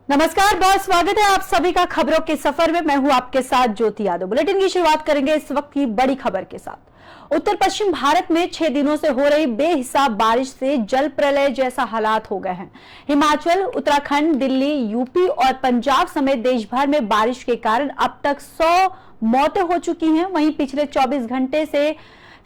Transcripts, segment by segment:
नमस्कार, बहुत स्वागत है आप सभी का खबरों के सफर में। मैं हूं आपके साथ ज्योति यादव। बुलेटिन की शुरुआत करेंगे इस वक्त की बड़ी खबर के साथ। उत्तर पश्चिम भारत में 6 दिनों से हो रही बेहिसाब बारिश से जल प्रलय जैसा हालात हो गए हैं। हिमाचल, उत्तराखंड, दिल्ली, यूपी और पंजाब समेत देश भर में बारिश के कारण अब तक 100 मौतें हो चुकी हैं। वहीं पिछले 24 घंटे से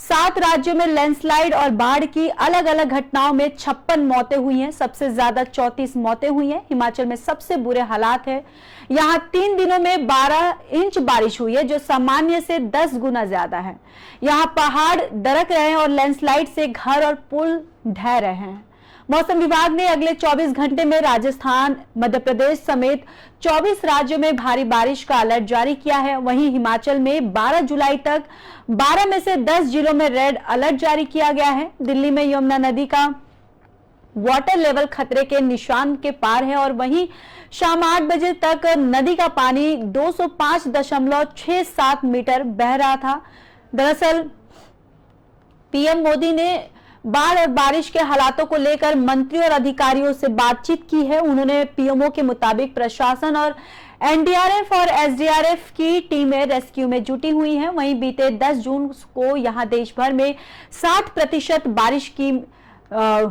7 राज्यों में लैंडस्लाइड और बाढ़ की अलग अलग घटनाओं में 56 मौतें हुई हैं। सबसे ज्यादा 34 मौतें हुई हैं। हिमाचल में सबसे बुरे हालात है। यहां 3 दिनों में 12 इंच बारिश हुई है, जो सामान्य से 10 गुना ज्यादा है। यहां पहाड़ दरक रहे हैं और लैंडस्लाइड से घर और पुल ढह रहे हैं। मौसम विभाग ने अगले 24 घंटे में राजस्थान, मध्य प्रदेश समेत 24 राज्यों में भारी बारिश का अलर्ट जारी किया है। वहीं हिमाचल में 12 जुलाई तक 12 में से 10 जिलों में रेड अलर्ट जारी किया गया है। दिल्ली में यमुना नदी का वाटर लेवल खतरे के निशान के पार है और वहीं शाम 8 बजे तक नदी का पानी 205.67 मीटर बह रहा था। दरअसल पीएम मोदी ने बाढ़ और बारिश के हालातों को लेकर मंत्रियों और अधिकारियों से बातचीत की है। उन्होंने पीएमओ के मुताबिक प्रशासन और एनडीआरएफ और एसडीआरएफ की टीमें रेस्क्यू में जुटी हुई हैं। वहीं बीते 10 जून को यहां देश भर में 60% बारिश की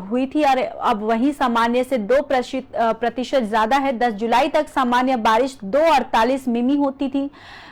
हुई थी और अब वही सामान्य से 2% ज्यादा है। 10 जुलाई तक सामान्य बारिश 248 मिमी होती थी।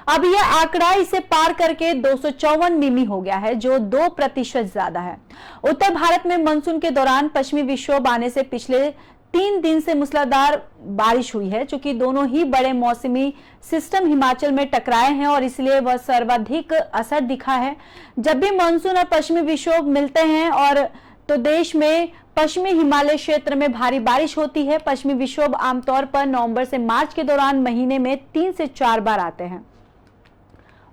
अब यह आंकड़ा इसे पार करके 254 मिमी हो गया है, जो 2% ज्यादा है। उत्तर भारत में मानसून के दौरान पश्चिमी विक्षोभ आने से पिछले 3 दिन से मूसलाधार बारिश हुई है। चूंकि दोनों ही बड़े मौसमी सिस्टम हिमाचल में टकराए हैं और इसलिए वह सर्वाधिक असर दिखा है। जब भी मानसून और पश्चिमी विक्षोभ मिलते हैं और तो देश में पश्चिमी हिमालय क्षेत्र में भारी बारिश होती है। पश्चिमी विक्षोभ आमतौर पर नवंबर से मार्च के दौरान महीने में 3 से 4 बार आते हैं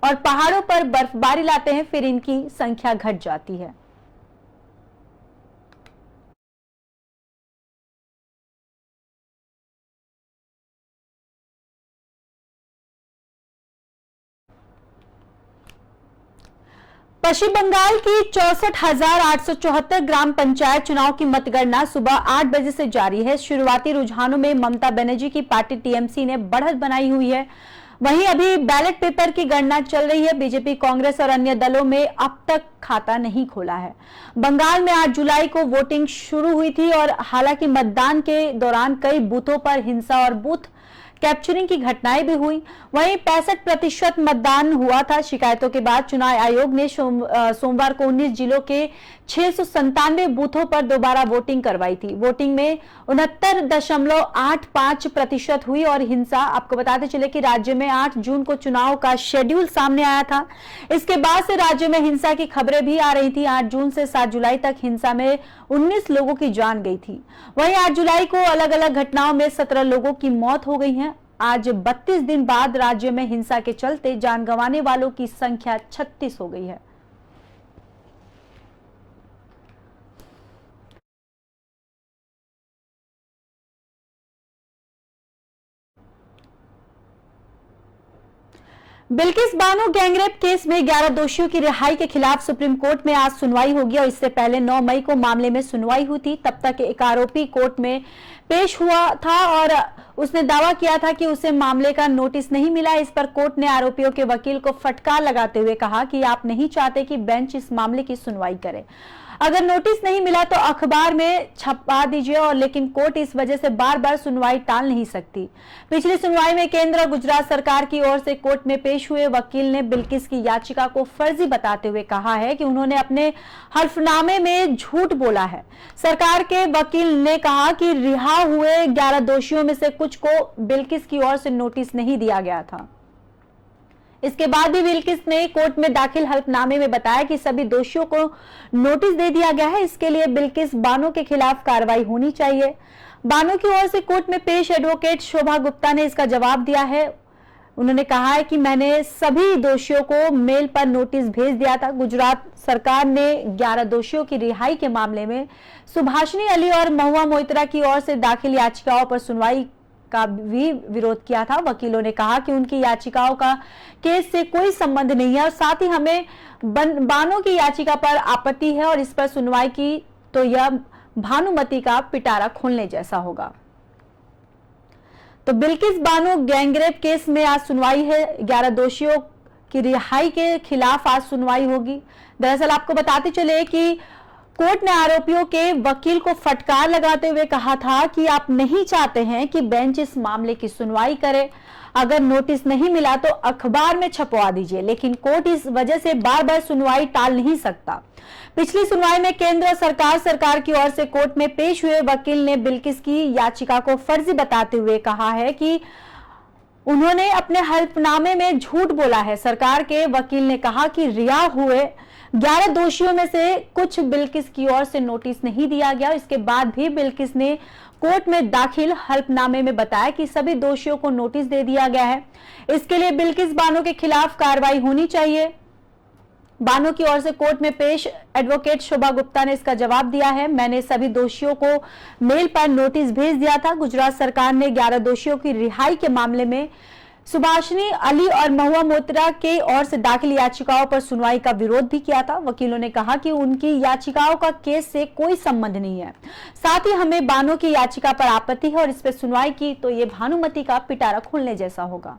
और पहाड़ों पर बर्फबारी लाते हैं, फिर इनकी संख्या घट जाती है। पश्चिम बंगाल की 64,874 ग्राम पंचायत चुनाव की मतगणना सुबह 8 बजे से जारी है। शुरुआती रुझानों में ममता बनर्जी की पार्टी टीएमसी ने बढ़त बनाई हुई है। वहीं अभी बैलेट पेपर की गणना चल रही है। बीजेपी, कांग्रेस और अन्य दलों में अब तक खाता नहीं खोला है। बंगाल में 8 जुलाई को वोटिंग शुरू हुई थी और हालांकि मतदान के दौरान कई बूथों पर हिंसा और बूथ कैप्चरिंग की घटनाएं भी हुई। वहीं 65% मतदान हुआ था। शिकायतों के बाद चुनाव आयोग ने सोमवार को 19 जिलों के 697 बूथों पर दोबारा वोटिंग करवाई थी। वोटिंग में 69.85% हुई और हिंसा, आपको बताते चले कि राज्य में 8 जून को चुनाव का शेड्यूल सामने आया था। इसके बाद से राज्य में हिंसा की खबरें भी आ रही थी। 8 जून से 7 जुलाई तक हिंसा में 19 लोगों की जान गई थी। वहीं 8 जुलाई को अलग अलग घटनाओं में 17 लोगों की मौत हो गई है। आज 32 दिन बाद राज्य में हिंसा के चलते जान गंवाने वालों की संख्या 36 हो गई है। बिल्किस बानो गैंगरेप केस में 11 दोषियों की रिहाई के खिलाफ सुप्रीम कोर्ट में आज सुनवाई होगी और इससे पहले 9 मई को मामले में सुनवाई हुई थी। तब तक एक आरोपी कोर्ट में पेश हुआ था और उसने दावा किया था कि उसे मामले का नोटिस नहीं मिला। इस पर कोर्ट ने आरोपियों के वकील को फटकार लगाते हुए कहा कि आप नहीं चाहते कि बेंच इस मामले की सुनवाई करे। अगर नोटिस नहीं मिला तो अखबार में छपवा दीजिए, और लेकिन कोर्ट इस वजह से बार बार सुनवाई टाल नहीं सकती। पिछली सुनवाई में केंद्र और गुजरात सरकार की ओर से कोर्ट में पेश हुए वकील ने बिल्किस की याचिका को फर्जी बताते हुए कहा है कि उन्होंने अपने हल्फनामे में झूठ बोला है। सरकार के वकील ने कहा कि रिहा हुए 11 दोषियों में से कुछ को बिल्किस की ओर से नोटिस नहीं दिया गया था। इसके बाद भी बिल्किस ने कोर्ट में दाखिल हल्फनामे में बताया कि सभी दोषियों को नोटिस दे दिया गया है। इसके लिए बिल्किस बानो के खिलाफ कार्रवाई होनी चाहिए। बानो की ओर से कोर्ट में पेश एडवोकेट शोभा गुप्ता ने इसका जवाब दिया है। उन्होंने कहा है कि मैंने सभी दोषियों को मेल पर नोटिस भेज दिया था। गुजरात सरकार ने 11 दोषियों की रिहाई के मामले में सुभाषिनी अली और महुआ मोइत्रा की ओर से दाखिल याचिकाओं पर सुनवाई का भी विरोध किया था। वकीलों ने कहा कि उनकी याचिकाओं का केस से कोई संबंध नहीं है और साथ ही हमें बानो की याचिका पर आपत्ति है और इस पर सुनवाई की तो यह भानुमति का पिटारा खोलने जैसा होगा। तो बिल्किस बानो गैंगरेप केस में आज सुनवाई है। 11 दोषियों की रिहाई के खिलाफ आज सुनवाई होगी। दरअसल आपको बताते चले कि कोर्ट ने आरोपियों के वकील को फटकार लगाते हुए कहा था कि आप नहीं चाहते हैं कि बेंच इस मामले की सुनवाई करे, अगर नोटिस नहीं मिला तो अखबार में छपवा दीजिए, लेकिन कोर्ट इस वजह से बार बार सुनवाई टाल नहीं सकता। पिछली सुनवाई में केंद्र सरकार की ओर से कोर्ट में पेश हुए वकील ने बिल्किस की याचिका को फर्जी बताते हुए कहा है कि उन्होंने अपने हल्फनामे में झूठ बोला है। सरकार के वकील ने कहा कि रिहा हुए 11 दोषियों में से कुछ बिल्किस की ओर से नोटिस नहीं दिया गया। इसके बाद भी बिल्किस ने कोर्ट में दाखिल हल्फनामे में बताया कि सभी दोषियों को नोटिस दे दिया गया है। इसके लिए बिल्किस बानो के खिलाफ कार्रवाई होनी चाहिए। बानो की ओर से कोर्ट में पेश एडवोकेट शोभा गुप्ता ने इसका जवाब दिया है। मैंने सभी दोषियों को मेल पर नोटिस भेज दिया था। गुजरात सरकार ने 11 दोषियों की रिहाई के मामले में सुभाषिनी अली और महुआ मोत्रा के ओर से दाखिल याचिकाओं पर सुनवाई का विरोध भी किया था। वकीलों ने कहा कि उनकी याचिकाओं का केस से कोई संबंध नहीं है। साथ ही हमें बानो की याचिका पर आपत्ति है और इस पर सुनवाई की तो ये भानुमति का पिटारा खोलने जैसा होगा।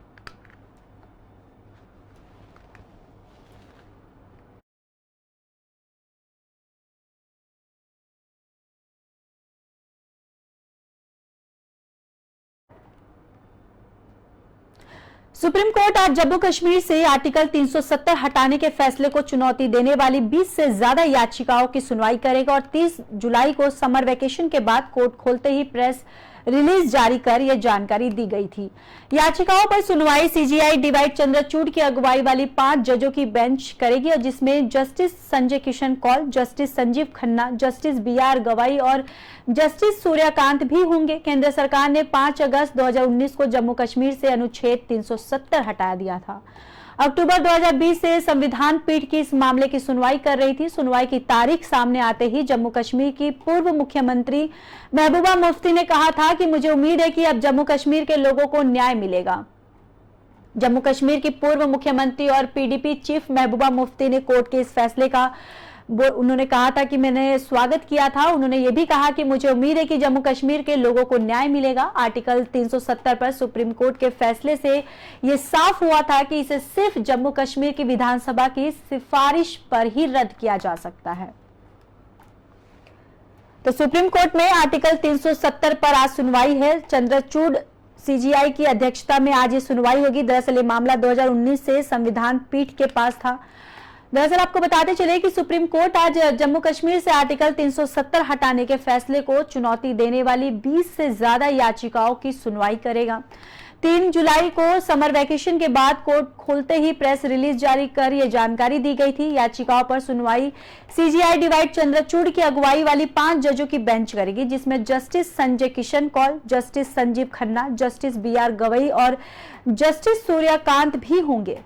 सुप्रीम कोर्ट आज जम्मू कश्मीर से आर्टिकल 370 हटाने के फैसले को चुनौती देने वाली 20 से ज्यादा याचिकाओं की सुनवाई करेगा और 30 जुलाई को समर वेकेशन के बाद कोर्ट खोलते ही प्रेस रिलीज जारी कर यह जानकारी दी गई थी। याचिकाओं पर सुनवाई सीजीआई डीवाई चंद्रचूड़ की अगुवाई वाली 5 जजों की बेंच करेगी और जिसमें justice Sanjay Kishan Kaul, justice Sanjiv Khanna, justice BR Gavai और जस्टिस सूर्यकांत भी होंगे। केंद्र सरकार ने 5 अगस्त 2019 को जम्मू कश्मीर से अनुच्छेद 370 हटा दिया था। अक्टूबर 2020 से संविधान पीठ की इस मामले की सुनवाई कर रही थी। सुनवाई की तारीख सामने आते ही जम्मू कश्मीर की पूर्व मुख्यमंत्री महबूबा मुफ्ती ने कहा था कि मुझे उम्मीद है कि अब जम्मू कश्मीर के लोगों को न्याय मिलेगा। जम्मू कश्मीर की पूर्व मुख्यमंत्री और पीडीपी चीफ महबूबा मुफ्ती ने कोर्ट के इस फैसले का उन्होंने कहा था कि मैंने स्वागत किया था। उन्होंने ये भी कहा कि मुझे उम्मीद है कि जम्मू कश्मीर के लोगों को न्याय मिलेगा। आर्टिकल 370 पर सुप्रीम कोर्ट के फैसले से ये साफ हुआ था कि इसे सिर्फ जम्मू कश्मीर की विधानसभा की सिफारिश पर ही रद्द किया जा सकता है। तो सुप्रीम कोर्ट में आर्टिकल 370 पर आज सुनवाई है। चंद्रचूड़ सीजीआई की अध्यक्षता में आज ये सुनवाई होगी। दरअसल ये मामला 2019 से संविधान पीठ के पास था। दरअसल आपको बताते चले कि सुप्रीम कोर्ट आज जम्मू कश्मीर से आर्टिकल 370 हटाने के फैसले को चुनौती देने वाली 20 से ज्यादा याचिकाओं की सुनवाई करेगा। 3 जुलाई को समर वेकेशन के बाद कोर्ट खोलते ही प्रेस रिलीज जारी कर यह जानकारी दी गई थी। याचिकाओं पर सुनवाई सीजीआई डीवाई चंद्रचूड़ की अगुवाई वाली 5 जजों की बेंच करेगी, जिसमें justice Sanjay Kishan Kaul, justice Sanjiv Khanna, justice BR Gavai और जस्टिस सूर्यकांत भी होंगे।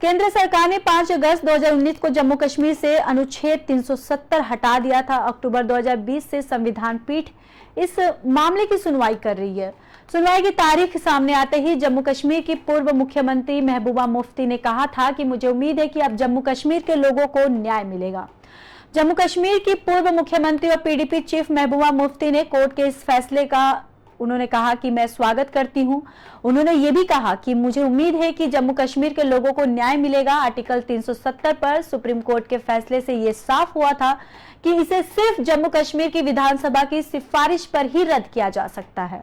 केंद्र सरकार ने 5 अगस्त 2019 को जम्मू कश्मीर से अनुच्छेद 370 हटा दिया था। अक्टूबर 2020 से संविधान पीठ इस मामले की सुनवाई कर रही है। सुनवाई की तारीख सामने आते ही जम्मू कश्मीर की पूर्व मुख्यमंत्री महबूबा मुफ्ती ने कहा था कि मुझे उम्मीद है कि अब जम्मू कश्मीर के लोगों को न्याय मिलेगा। जम्मू कश्मीर की पूर्व मुख्यमंत्री और पीडीपी चीफ महबूबा मुफ्ती ने कोर्ट के इस फैसले का उन्होंने कहा कि मैं स्वागत करती हूं। उन्होंने ये भी कहा कि मुझे उम्मीद है कि जम्मू कश्मीर के लोगों को न्याय मिलेगा। आर्टिकल 370 पर सुप्रीम कोर्ट के फैसले से यह साफ हुआ था कि इसे सिर्फ जम्मू कश्मीर की विधानसभा की सिफारिश पर ही रद्द किया जा सकता है।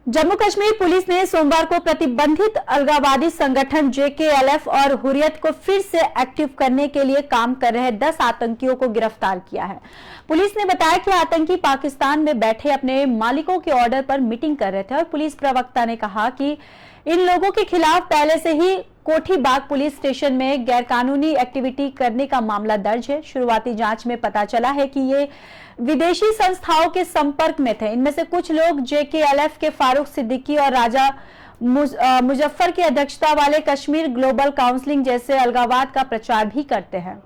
जम्मू कश्मीर पुलिस ने सोमवार को प्रतिबंधित अलगाववादी संगठन जेकेएलएफ और हुर्रियत को फिर से एक्टिव करने के लिए काम कर रहे 10 आतंकियों को गिरफ्तार किया है। पुलिस ने बताया कि आतंकी पाकिस्तान में बैठे अपने मालिकों के ऑर्डर पर मीटिंग कर रहे थे और पुलिस प्रवक्ता ने कहा कि इन लोगों के खिलाफ पहले से ही कोठी बाग पुलिस स्टेशन में गैरकानूनी एक्टिविटी करने का मामला दर्ज है। शुरुआती जांच में पता चला है कि ये विदेशी संस्थाओं के संपर्क में थे। इनमें से कुछ लोग जेकेएलएफ के फारूक सिद्दीकी और राजा मुजफ्फर की अध्यक्षता वाले कश्मीर ग्लोबल काउंसिलिंग जैसे अलगाववाद का प्रचार भी करते हैं।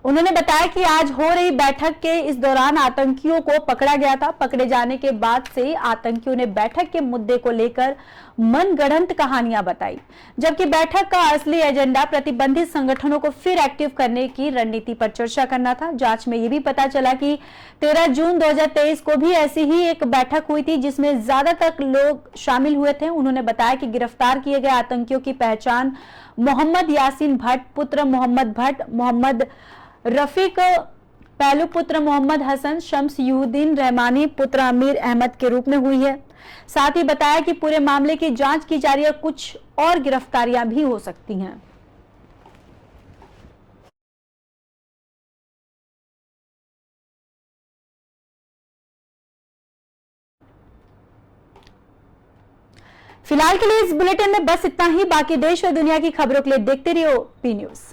उन्होंने बताया कि आज हो रही बैठक के इस दौरान आतंकियों को पकड़ा गया था। पकड़े जाने के बाद से आतंकियों ने बैठक के मुद्दे को लेकर मनगढ़ंत कहानियां बताई, जबकि बैठक का असली एजेंडा प्रतिबंधित संगठनों को फिर एक्टिव करने की रणनीति पर चर्चा करना था। जांच में यह भी पता चला कि 13 जून 2023 को भी ऐसी ही एक बैठक हुई थी, जिसमें ज्यादातर लोग शामिल हुए थे। उन्होंने बताया कि गिरफ्तार किए गए आतंकियों की पहचान मोहम्मद यासीन भट्ट पुत्र मोहम्मद भट्ट, मोहम्मद रफीक पहलू पुत्र मोहम्मद हसन, शम्स युद्दीन रहमानी पुत्र अमीर अहमद के रूप में हुई है। साथ ही बताया कि पूरे मामले की जांच की जा रही है, कुछ और गिरफ्तारियां भी हो सकती हैं। फिलहाल के लिए इस बुलेटिन में बस इतना ही। बाकी देश और दुनिया की खबरों के लिए देखते रहिए पी न्यूज़।